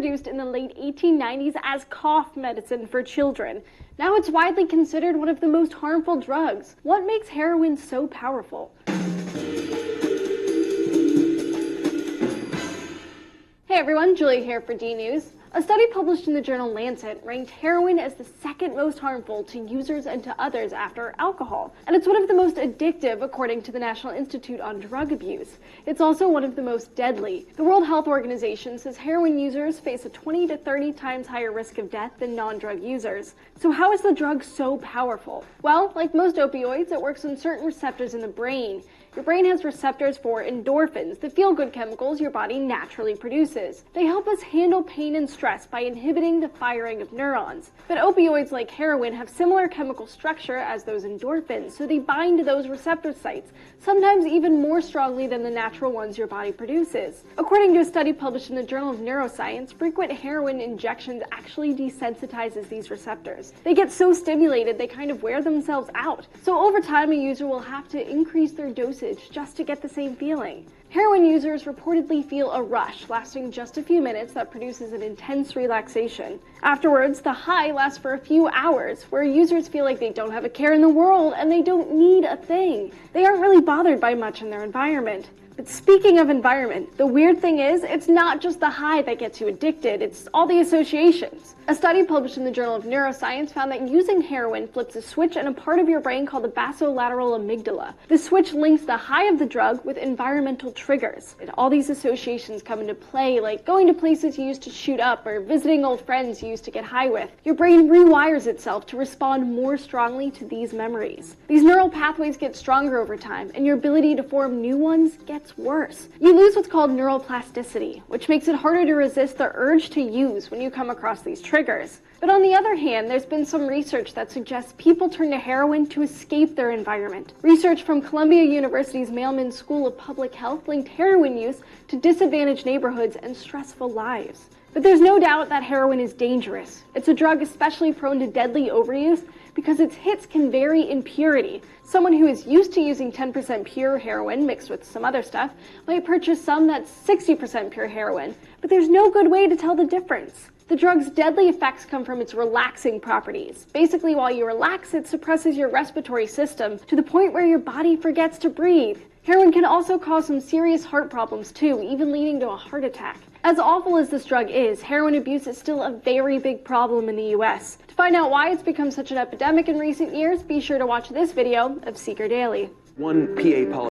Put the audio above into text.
introduced in the late 1890s as cough medicine for children. Now it's widely considered one of the most harmful drugs. What makes heroin so powerful? Hey everyone, Julia here for D News. A study published in the journal Lancet ranked heroin as the second most harmful to users and to others after alcohol. And it's one of the most addictive, according to the National Institute on Drug Abuse. It's also one of the most deadly. The World Health Organization says heroin users face a 20 to 30 times higher risk of death than non-drug users. So how is the drug so powerful? Well, like most opioids, it works on certain receptors in the brain. Your brain has receptors for endorphins, the feel-good chemicals your body naturally produces. They help us handle pain and stress by inhibiting the firing of neurons. But opioids like heroin have similar chemical structure as those endorphins, so they bind to those receptor sites, sometimes even more strongly than the natural ones your body produces. According to a study published in the Journal of Neuroscience, frequent heroin injections actually desensitizes these receptors. They get so stimulated they kind of wear themselves out. So over time, a user will have to increase their dosage just to get the same feeling. Heroin users reportedly feel a rush lasting just a few minutes that produces an intense relaxation. Afterwards, the high lasts for a few hours, where users feel like they don't have a care in the world and they don't need a thing. They aren't really bothered by much in their environment. But speaking of environment, the weird thing is, it's not just the high that gets you addicted, it's all the associations. A study published in the Journal of Neuroscience found that using heroin flips a switch in a part of your brain called the basolateral amygdala. The switch links the high of the drug with environmental triggers. And all these associations come into play, like going to places you used to shoot up or visiting old friends you used to get high with. Your brain rewires itself to respond more strongly to these memories. These neural pathways get stronger over time, and your ability to form new ones gets worse. You lose what's called neuroplasticity, which makes it harder to resist the urge to use when you come across these triggers. But on the other hand, there's been some research that suggests people turn to heroin to escape their environment. Research from Columbia University's Mailman School of Public Health linked heroin use to disadvantaged neighborhoods and stressful lives. But there's no doubt that heroin is dangerous. It's a drug especially prone to deadly overuse because its hits can vary in purity. Someone who is used to using 10% pure heroin mixed with some other stuff might purchase some that's 60% pure heroin, but there's no good way to tell the difference. The drug's deadly effects come from its relaxing properties. Basically, while you relax, it suppresses your respiratory system to the point where your body forgets to breathe. Heroin can also cause some serious heart problems too, even leading to a heart attack. As awful as this drug is, heroin abuse is still a very big problem in the US. To find out why it's become such an epidemic in recent years, be sure to watch this video of Seeker Daily. One PA